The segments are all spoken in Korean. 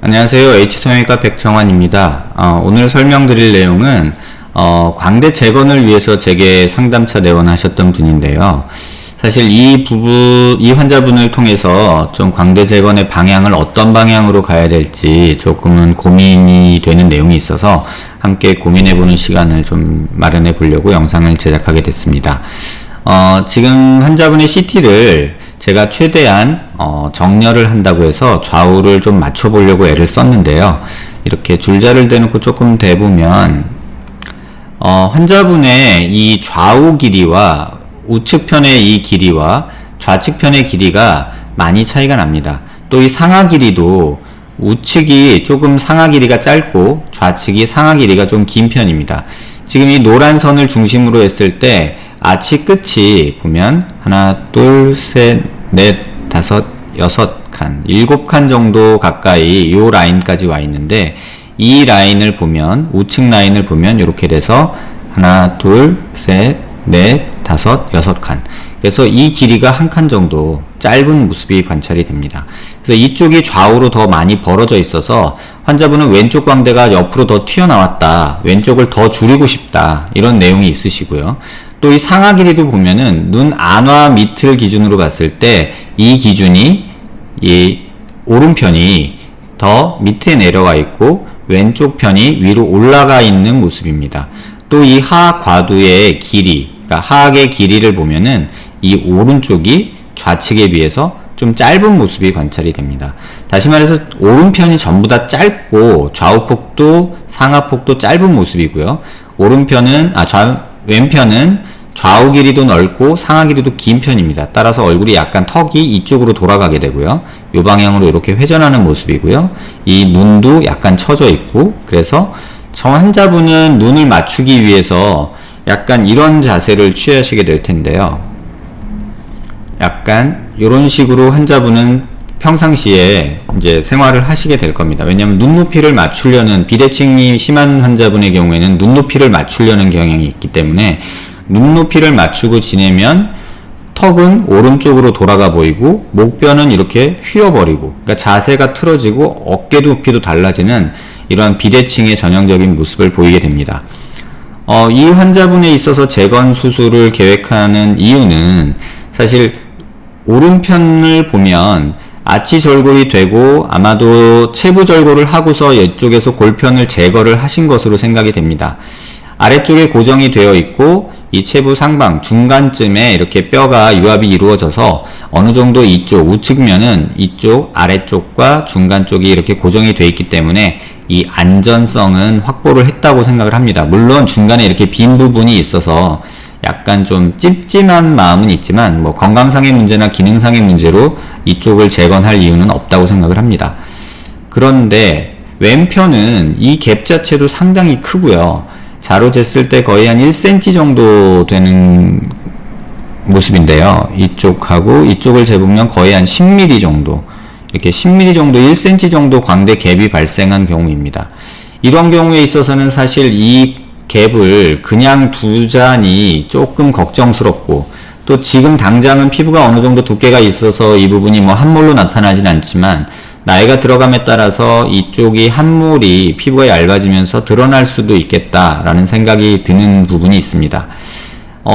안녕하세요. H성형외과 백정환입니다. 오늘 설명드릴 내용은 광대 재건을 위해서 제게 상담차 내원하셨던 분인데요. 사실 이 환자분을 통해서 좀 광대 재건의 방향을 어떤 방향으로 가야 될지 조금은 고민이 되는 내용이 있어서 함께 고민해보는 시간을 좀 마련해 보려고 영상을 제작하게 됐습니다. 지금 환자분의 CT를 제가 최대한 정렬을 한다고 해서 좌우를 좀 맞춰보려고 애를 썼는데요. 이렇게 줄자를 대놓고 조금 대보면 환자분의 이 좌우 길이와 우측편의 이 길이와 좌측편의 길이가 많이 차이가 납니다. 또 이 상하 길이도 우측이 조금 상하 길이가 짧고 좌측이 상하 길이가 좀 긴 편입니다. 지금 이 노란 선을 중심으로 했을 때 아치 끝이 보면 하나, 둘, 셋, 넷, 다섯, 여섯 칸, 7칸 정도 가까이 요 라인까지 와 있는데 이 라인을 보면 우측 라인을 보면 이렇게 돼서 하나, 둘, 셋, 넷, 다섯, 6칸. 그래서 이 길이가 한 칸 정도 짧은 모습이 관찰이 됩니다. 그래서 이쪽이 좌우로 더 많이 벌어져 있어서 환자분은 왼쪽 광대가 옆으로 더 튀어나왔다, 왼쪽을 더 줄이고 싶다, 이런 내용이 있으시고요. 또 이 상하 길이도 보면은 눈 안과 밑을 기준으로 봤을 때 이 기준이 이 오른편이 더 밑에 내려와 있고 왼쪽 편이 위로 올라가 있는 모습입니다. 또 이 하과두의 길이, 그러니까 하악의 길이를 보면은 이 오른쪽이 좌측에 비해서 좀 짧은 모습이 관찰이 됩니다. 다시 말해서 오른편이 전부 다 짧고 좌우폭도 상하폭도 짧은 모습이고요. 왼편은 좌우 길이도 넓고 상하 길이도 긴 편입니다. 따라서 얼굴이 약간 턱이 이쪽으로 돌아가게 되고요. 이 방향으로 이렇게 회전하는 모습이고요. 이 눈도 약간 처져 있고, 그래서 저 환자분은 눈을 맞추기 위해서 약간 이런 자세를 취하시게 될 텐데요. 약간 이런 식으로 환자분은 평상시에 이제 생활을 하시게 될 겁니다. 왜냐하면 눈높이를 맞추려는, 비대칭이 심한 환자분의 경우에는 눈높이를 맞추려는 경향이 있기 때문에 눈높이를 맞추고 지내면 턱은 오른쪽으로 돌아가 보이고 목뼈는 이렇게 휘어버리고, 그러니까 자세가 틀어지고 어깨 높이도 달라지는 이러한 비대칭의 전형적인 모습을 보이게 됩니다. 이 환자분에 있어서 재건 수술을 계획하는 이유는 사실 오른편을 보면 아치 절골이 되고 아마도 체부 절골을 하고서 이쪽에서 골편을 제거를 하신 것으로 생각이 됩니다. 아래쪽에 고정이 되어 있고 이 체부 상방 중간쯤에 이렇게 뼈가 유합이 이루어져서 어느 정도 이쪽 우측면은 이쪽 아래쪽과 중간 쪽이 이렇게 고정이 되어 있기 때문에 이 안전성은 확보를 했다고 생각을 합니다. 물론 중간에 이렇게 빈 부분이 있어서 약간 좀 찜찜한 마음은 있지만 뭐 건강상의 문제나 기능상의 문제로 이쪽을 재건할 이유는 없다고 생각을 합니다. 그런데 왼편은 이 갭 자체도 상당히 크고요. 자로 쟀을 때 거의 한 1cm 정도 되는 모습인데요. 이쪽하고 이쪽을 재보면 거의 한 10mm 정도, 이렇게 10mm 정도, 1cm 정도 광대 갭이 발생한 경우입니다. 이런 경우에 있어서는 사실 이 갭을 그냥 두자니 조금 걱정스럽고, 또 지금 당장은 피부가 어느 정도 두께가 있어서 이 부분이 뭐 함몰로 나타나진 않지만 나이가 들어감에 따라서 이쪽이 함몰이 피부가 얇아지면서 드러날 수도 있겠다라는 생각이 드는 부분이 있습니다.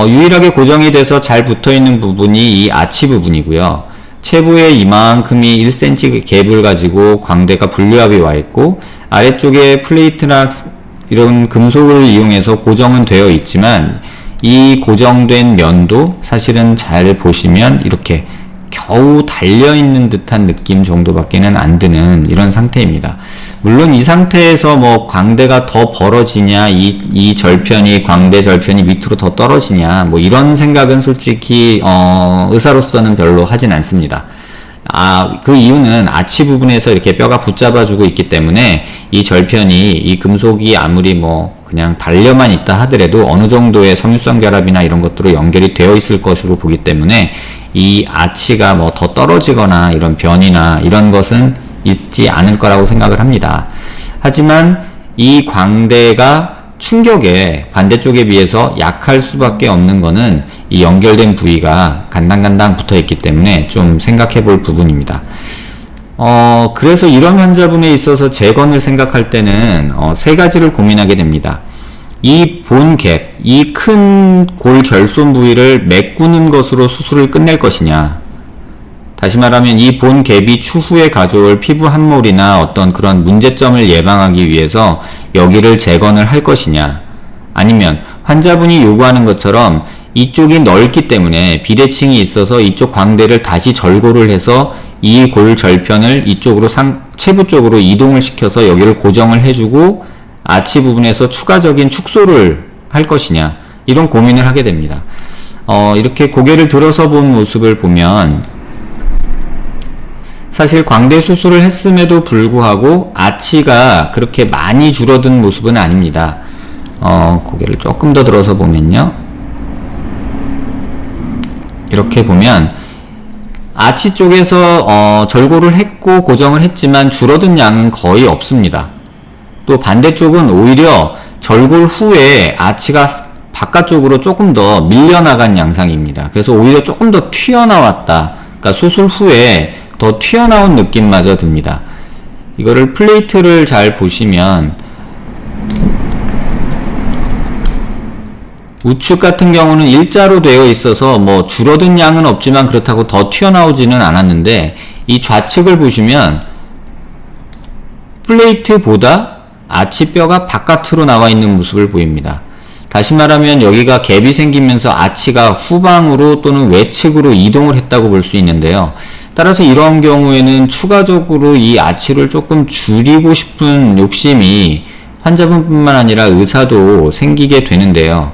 유일하게 고정이 돼서 잘 붙어있는 부분이 이 아치 부분이고요. 체부에 이만큼이 1cm 갭을 가지고 광대가 분류합이 와 있고, 아래쪽에 플레이트나 이런 금속을 이용해서 고정은 되어 있지만 이 고정된 면도 사실은 잘 보시면 이렇게 겨우 달려있는 듯한 느낌 정도밖에는 안 드는 이런 상태입니다. 물론 이 상태에서 뭐 광대가 더 벌어지냐, 이 절편이, 광대 절편이 밑으로 더 떨어지냐, 뭐 이런 생각은 솔직히 의사로서는 별로 하진 않습니다. 그 이유는 아치 부분에서 이렇게 뼈가 붙잡아주고 있기 때문에 이 절편이, 이 금속이 아무리 뭐 그냥 달려만 있다 하더라도 어느 정도의 섬유성 결합이나 이런 것들로 연결이 되어 있을 것으로 보기 때문에 이 아치가 뭐 더 떨어지거나 이런 변이나 이런 것은 있지 않을 거라고 생각을 합니다. 하지만 이 광대가 충격에 반대쪽에 비해서 약할 수밖에 없는 거는 이 연결된 부위가 간당간당 붙어 있기 때문에 좀 생각해 볼 부분입니다. 그래서 이런 환자분에 있어서 재건을 생각할 때는 세 가지를 고민하게 됩니다. 이 본갭, 이 큰 골 결손 부위를 메꾸는 것으로 수술을 끝낼 것이냐, 다시 말하면 이 본갭이 추후에 가져올 피부 함몰이나 어떤 그런 문제점을 예방하기 위해서 여기를 재건을 할 것이냐, 아니면 환자분이 요구하는 것처럼 이쪽이 넓기 때문에 비대칭이 있어서 이쪽 광대를 다시 절골을 해서 이 골 절편을 이쪽으로 체부 쪽으로 이동을 시켜서 여기를 고정을 해주고 아치 부분에서 추가적인 축소를 할 것이냐, 이런 고민을 하게 됩니다. 이렇게 고개를 들어서 본 모습을 보면 사실 광대 수술을 했음에도 불구하고 아치가 그렇게 많이 줄어든 모습은 아닙니다. 고개를 조금 더 들어서 보면요, 이렇게 보면 아치 쪽에서 절골을 했고 고정을 했지만 줄어든 양은 거의 없습니다. 또 반대쪽은 오히려 절골 후에 아치가 바깥쪽으로 조금 더 밀려나간 양상입니다. 그래서 오히려 조금 더 튀어나왔다, 그러니까 수술 후에 더 튀어나온 느낌마저 듭니다. 이거를 플레이트를 잘 보시면 우측 같은 경우는 일자로 되어 있어서 뭐 줄어든 양은 없지만 그렇다고 더 튀어나오지는 않았는데, 이 좌측을 보시면 플레이트보다 아치뼈가 바깥으로 나와 있는 모습을 보입니다. 다시 말하면 여기가 갭이 생기면서 아치가 후방으로 또는 외측으로 이동을 했다고 볼 수 있는데요. 따라서 이런 경우에는 추가적으로 이 아치를 조금 줄이고 싶은 욕심이 환자분뿐만 아니라 의사도 생기게 되는데요.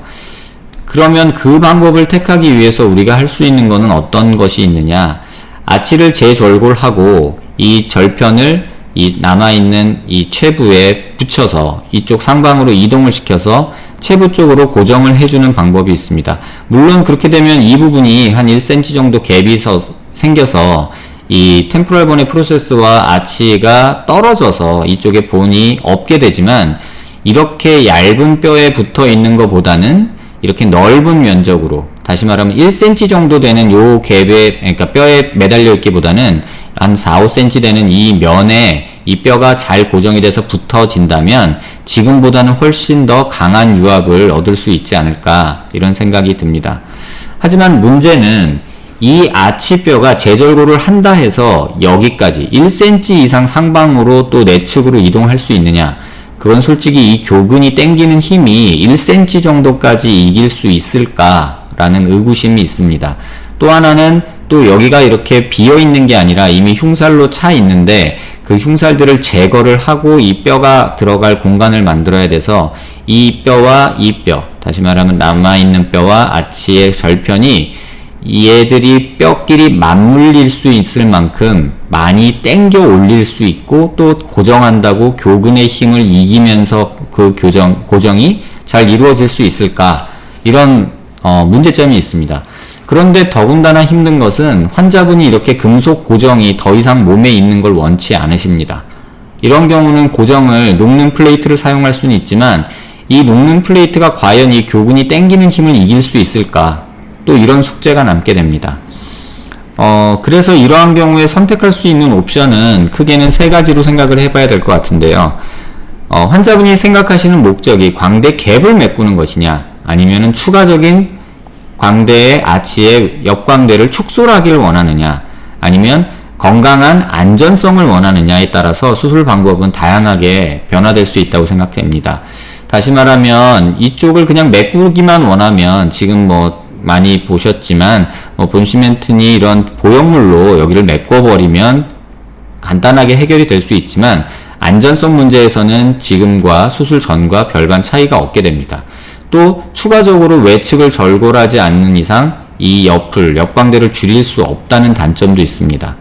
그러면 그 방법을 택하기 위해서 우리가 할 수 있는 것은 어떤 것이 있느냐, 아치를 재절골하고 이 절편을 이 남아있는 이 체부에 붙여서 이쪽 상방으로 이동을 시켜서 체부 쪽으로 고정을 해주는 방법이 있습니다. 물론 그렇게 되면 이 부분이 한 1cm 정도 갭이 생겨서 이 템포럴 본의 프로세스와 아치가 떨어져서 이쪽에 본이 없게 되지만, 이렇게 얇은 뼈에 붙어 있는 것보다는 이렇게 넓은 면적으로, 다시 말하면 1cm 정도 되는 요 갭에, 그러니까 뼈에 매달려 있기보다는 한 4, 5cm 되는 이 면에 이 뼈가 잘 고정이 돼서 붙어진다면 지금보다는 훨씬 더 강한 유압을 얻을 수 있지 않을까, 이런 생각이 듭니다. 하지만 문제는 이 아치뼈가 재절골을 한다 해서 여기까지 1cm 이상 상방으로 또 내측으로 이동할 수 있느냐, 그건 솔직히 이 교근이 당기는 힘이 1cm 정도까지 이길 수 있을까라는 의구심이 있습니다. 또 하나는 또 여기가 이렇게 비어 있는 게 아니라 이미 흉살로 차 있는데 그 흉살들을 제거를 하고 이 뼈가 들어갈 공간을 만들어야 돼서 이 뼈와 이 뼈, 다시 말하면 남아있는 뼈와 아치의 절편이 얘들이 뼈끼리 맞물릴 수 있을 만큼 많이 당겨 올릴 수 있고, 또 고정한다고 교근의 힘을 이기면서 그 고정이 잘 이루어질 수 있을까, 이런 문제점이 있습니다. 그런데 더군다나 힘든 것은 환자분이 이렇게 금속 고정이 더 이상 몸에 있는 걸 원치 않으십니다. 이런 경우는 고정을 녹는 플레이트를 사용할 수는 있지만 이 녹는 플레이트가 과연 이 교근이 당기는 힘을 이길 수 있을까, 또 이런 숙제가 남게 됩니다. 그래서 이러한 경우에 선택할 수 있는 옵션은 크게는 세 가지로 생각을 해봐야 될 것 같은데요. 환자분이 생각하시는 목적이 광대 갭을 메꾸는 것이냐, 아니면은 추가적인 광대의 아치의 옆광대를 축소하기를 원하느냐, 아니면 건강한 안전성을 원하느냐에 따라서 수술 방법은 다양하게 변화될 수 있다고 생각됩니다. 다시 말하면 이쪽을 그냥 메꾸기만 원하면 지금 많이 보셨지만 본시멘트니 이런 보형물로 여기를 메꿔버리면 간단하게 해결이 될 수 있지만 안전성 문제에서는 지금과 수술 전과 별반 차이가 없게 됩니다. 또 추가적으로 외측을 절골하지 않는 이상 이 옆광대를 줄일 수 없다는 단점도 있습니다.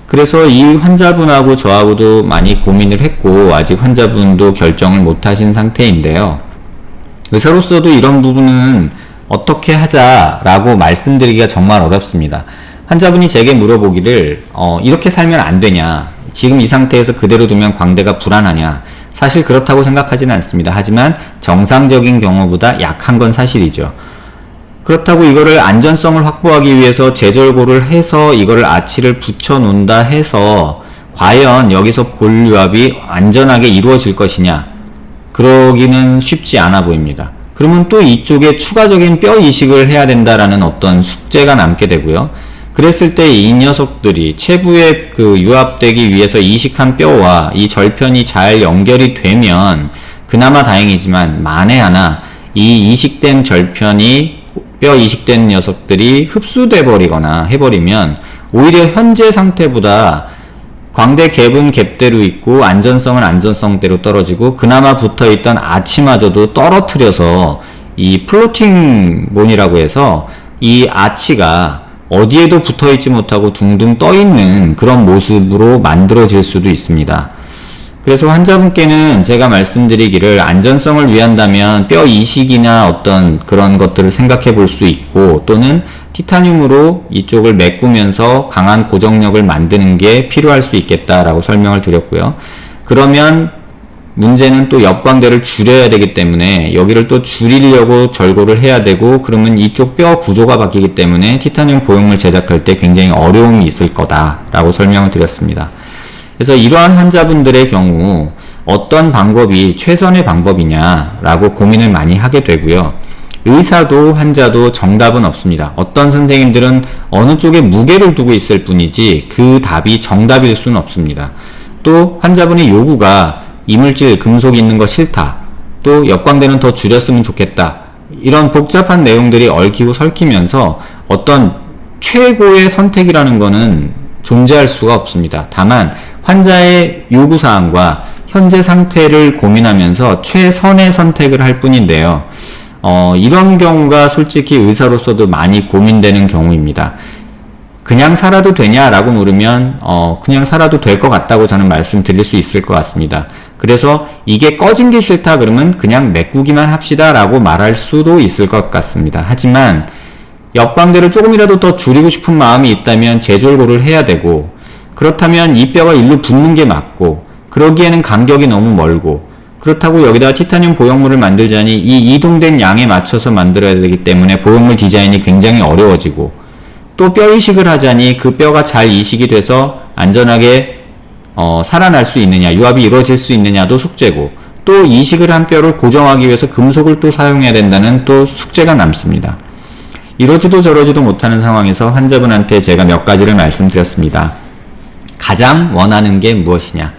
그래서 이 환자분하고 저하고도 많이 고민을 했고 아직 환자분도 결정을 못 하신 상태인데요. 의사로서도 이런 부분은 어떻게 하자라고 말씀드리기가 정말 어렵습니다. 환자분이 제게 물어보기를 이렇게 살면 안 되냐, 지금 이 상태에서 그대로 두면 광대가 불안하냐. 사실 그렇다고 생각하지는 않습니다. 하지만 정상적인 경우보다 약한 건 사실이죠. 그렇다고 이거를 안전성을 확보하기 위해서 재절골을 해서 이거를 아치를 붙여 놓는다 해서 과연 여기서 볼유압이 안전하게 이루어질 것이냐? 그러기는 쉽지 않아 보입니다. 그러면 또 이쪽에 추가적인 뼈 이식을 해야 된다라는 어떤 숙제가 남게 되고요. 그랬을 때 이 녀석들이 체부에 유압되기 위해서 이식한 뼈와 이 절편이 잘 연결이 되면 그나마 다행이지만 만에 하나 이 이식된 절편이 뼈 이식된 녀석들이 흡수돼 버리거나 해버리면 오히려 현재 상태보다 광대 갭은 갭대로 있고 안전성은 안전성대로 떨어지고 그나마 붙어있던 아치마저도 떨어뜨려서 이 플로팅 본이라고 해서 이 아치가 어디에도 붙어있지 못하고 둥둥 떠있는 그런 모습으로 만들어질 수도 있습니다. 그래서 환자분께는 제가 말씀드리기를 안전성을 위한다면 뼈 이식이나 어떤 그런 것들을 생각해 볼 수 있고 또는 티타늄으로 이쪽을 메꾸면서 강한 고정력을 만드는 게 필요할 수 있겠다라고 설명을 드렸고요. 그러면 문제는 또 옆광대를 줄여야 되기 때문에 여기를 또 줄이려고 절골을 해야 되고 그러면 이쪽 뼈 구조가 바뀌기 때문에 티타늄 보형물 제작할 때 굉장히 어려움이 있을 거다라고 설명을 드렸습니다. 그래서 이러한 환자분들의 경우 어떤 방법이 최선의 방법이냐라고 고민을 많이 하게 되고요. 의사도 환자도 정답은 없습니다. 어떤 선생님들은 어느 쪽에 무게를 두고 있을 뿐이지 그 답이 정답일 수는 없습니다. 또 환자분의 요구가 이물질, 금속이 있는 거 싫다. 또 역광대는 더 줄였으면 좋겠다. 이런 복잡한 내용들이 얽히고 설키면서 어떤 최고의 선택이라는 거는 존재할 수가 없습니다. 다만 환자의 요구사항과 현재 상태를 고민하면서 최선의 선택을 할 뿐인데요. 이런 경우가 솔직히 의사로서도 많이 고민되는 경우입니다. 그냥 살아도 되냐라고 물으면 그냥 살아도 될 것 같다고 저는 말씀드릴 수 있을 것 같습니다. 그래서 이게 꺼진 게 싫다 그러면 그냥 메꾸기만 합시다 라고 말할 수도 있을 것 같습니다. 하지만 역광대를 조금이라도 더 줄이고 싶은 마음이 있다면 재절골을 해야 되고 그렇다면 이 뼈가 일로 붙는 게 맞고 그러기에는 간격이 너무 멀고 그렇다고 여기다가 티타늄 보형물을 만들자니 이 이동된 양에 맞춰서 만들어야 되기 때문에 보형물 디자인이 굉장히 어려워지고 또 뼈 이식을 하자니 그 뼈가 잘 이식이 돼서 안전하게 살아날 수 있느냐, 유압이 이루어질 수 있느냐도 숙제고 또 이식을 한 뼈를 고정하기 위해서 금속을 또 사용해야 된다는 또 숙제가 남습니다. 이러지도 저러지도 못하는 상황에서 환자분한테 제가 몇 가지를 말씀드렸습니다. 가장 원하는 게 무엇이냐?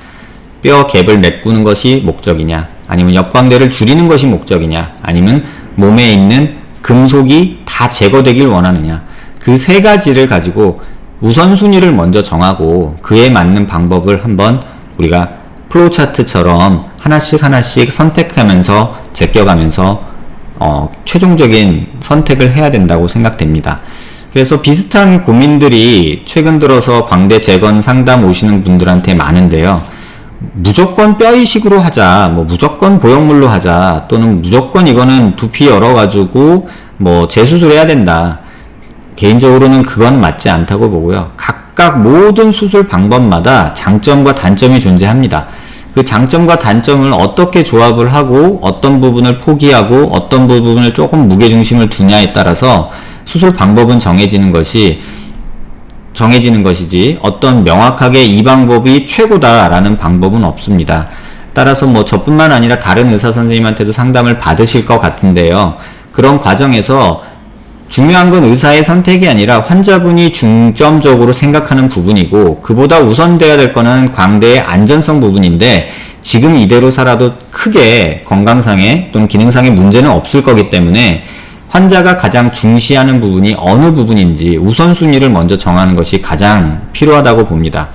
뼈 갭을 메꾸는 것이 목적이냐? 아니면 역광대를 줄이는 것이 목적이냐? 아니면 몸에 있는 금속이 다 제거되길 원하느냐? 그 세 가지를 가지고 우선순위를 먼저 정하고 그에 맞는 방법을 한번 우리가 플로우차트처럼 하나씩 선택하면서 제껴가면서 최종적인 선택을 해야 된다고 생각됩니다. 그래서 비슷한 고민들이 최근 들어서 광대 재건 상담 오시는 분들한테 많은데요. 무조건 뼈 이식으로 하자, 무조건 보형물로 하자, 또는 무조건 이거는 두피 열어가지고 재수술해야 된다. 개인적으로는 그건 맞지 않다고 보고요. 각각 모든 수술 방법마다 장점과 단점이 존재합니다. 그 장점과 단점을 어떻게 조합을 하고 어떤 부분을 포기하고 어떤 부분을 조금 무게중심을 두냐에 따라서 수술 방법은 정해지는 것이지 어떤 명확하게 이 방법이 최고다라는 방법은 없습니다. 따라서 저뿐만 아니라 다른 의사 선생님한테도 상담을 받으실 것 같은데요. 그런 과정에서 중요한 건 의사의 선택이 아니라 환자분이 중점적으로 생각하는 부분이고 그보다 우선돼야 될 거는 광대의 안전성 부분인데 지금 이대로 살아도 크게 건강상의 또는 기능상의 문제는 없을 거기 때문에 환자가 가장 중시하는 부분이 어느 부분인지 우선순위를 먼저 정하는 것이 가장 필요하다고 봅니다.